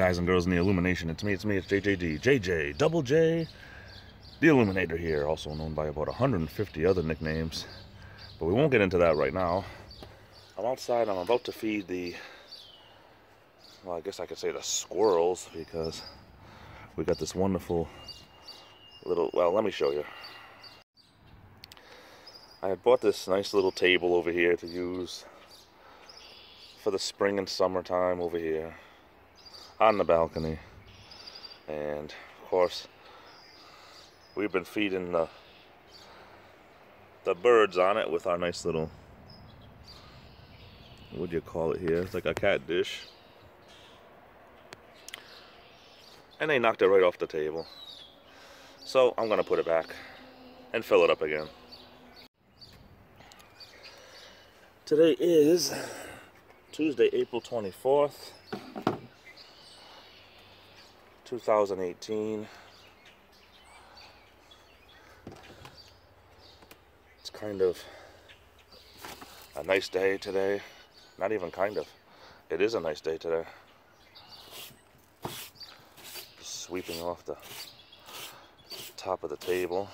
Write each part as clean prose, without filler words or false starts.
guys and girls in the Illumination? It's me, it's JJD. JJ, Double J, the Illuminator here, also known by about 150 other nicknames. But we won't get into that right now. I'm outside, I'm about to feed the, well, I guess I could say the squirrels, because we got this wonderful little, well, let me show you. I had bought this nice little table over here to use for the spring and summertime over here on the balcony. And of course, we've been feeding the birds on it with our nice little, what do you call it here? It's like a cat dish. And they knocked it right off the table. So I'm gonna put it back and fill it up again. Today is Tuesday, April 24th, 2018. It's kind of a nice day today. Not even kind of. It is a nice day today. Just sweeping off the top of the table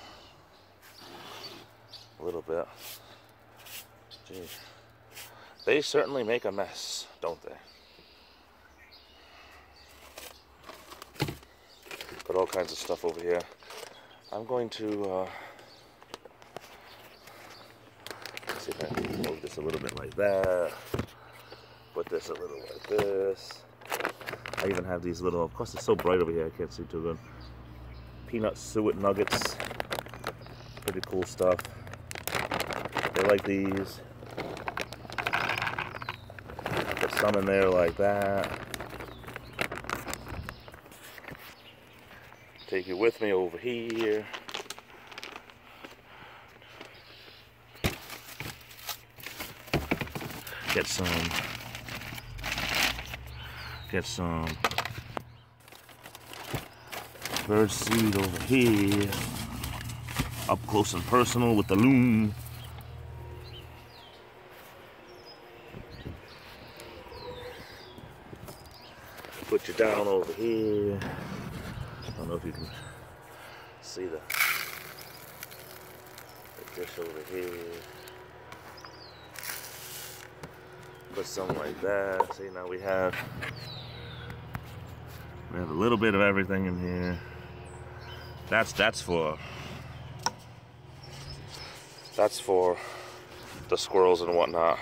a little bit. Gee. They certainly make a mess, don't they? Got all kinds of stuff over here. I'm going to see if I can move this a little bit like that. Put this a little like this. I even have these little, of course it's so bright over here I can't see too good. Peanut suet nuggets. Pretty cool stuff. They like these. Put some in there like that. Take you with me over here. Get some bird seed over here. Up close and personal with the loom. Put you down over here. I don't know if you can see the dish over here. Put something like that. See, now we have a little bit of everything in here. That's for the squirrels and whatnot.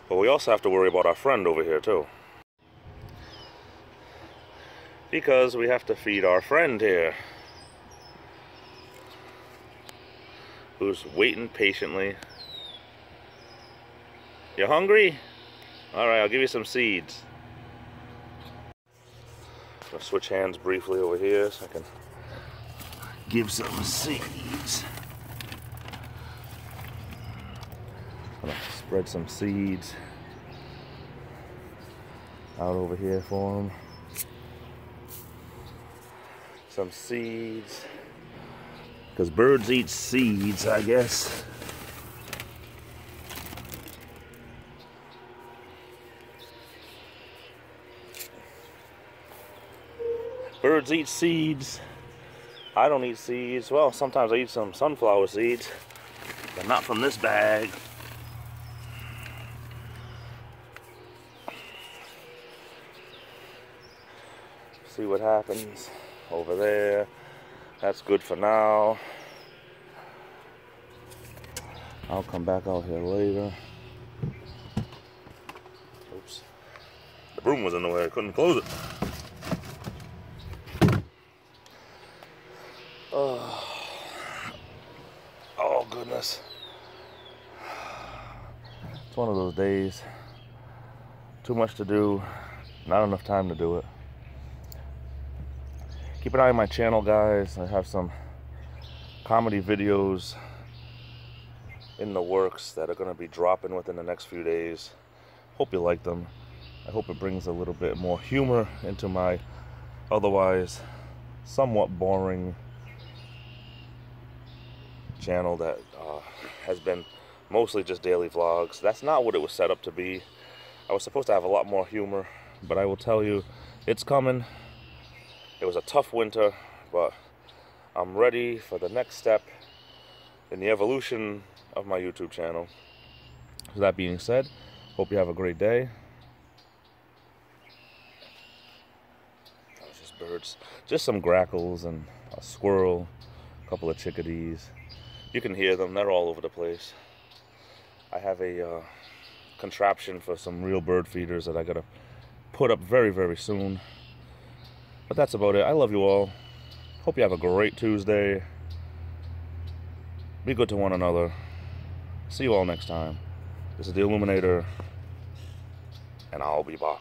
But we also have to worry about our friend over here too, because we have to feed our friend here, who's waiting patiently. You hungry? All right, I'll give you some seeds. I'll switch hands briefly over here so I can give some seeds. I'm gonna spread some seeds out over here for them. Some seeds, because birds eat seeds, I guess. Birds eat seeds. I don't eat seeds. Well, sometimes I eat some sunflower seeds, but not from this bag. See what happens over there. That's good for now. I'll come back out here later. Oops. The broom was in the way. I couldn't close it. Oh goodness. It's one of those days. Too much to do, not enough time to do it. Keep an eye on my channel, guys. I have some comedy videos in the works that are going to be dropping within the next few days. Hope you like them. I hope it brings a little bit more humor into my otherwise somewhat boring channel that has been mostly just daily vlogs. That's not what it was set up to be. I was supposed to have a lot more humor, but I will tell you, It's coming. It was a tough winter, but I'm ready for the next step in the evolution of my YouTube channel. So that being said, hope you have a great day. That was just birds. Just some grackles and a squirrel, a couple of chickadees. You can hear them, they're all over the place. I have a contraption for some real bird feeders that I gotta put up very, very soon. But that's about it. I love you all. Hope you have a great Tuesday. Be good to one another. See you all next time. This is the Illuminator, and I'll be back.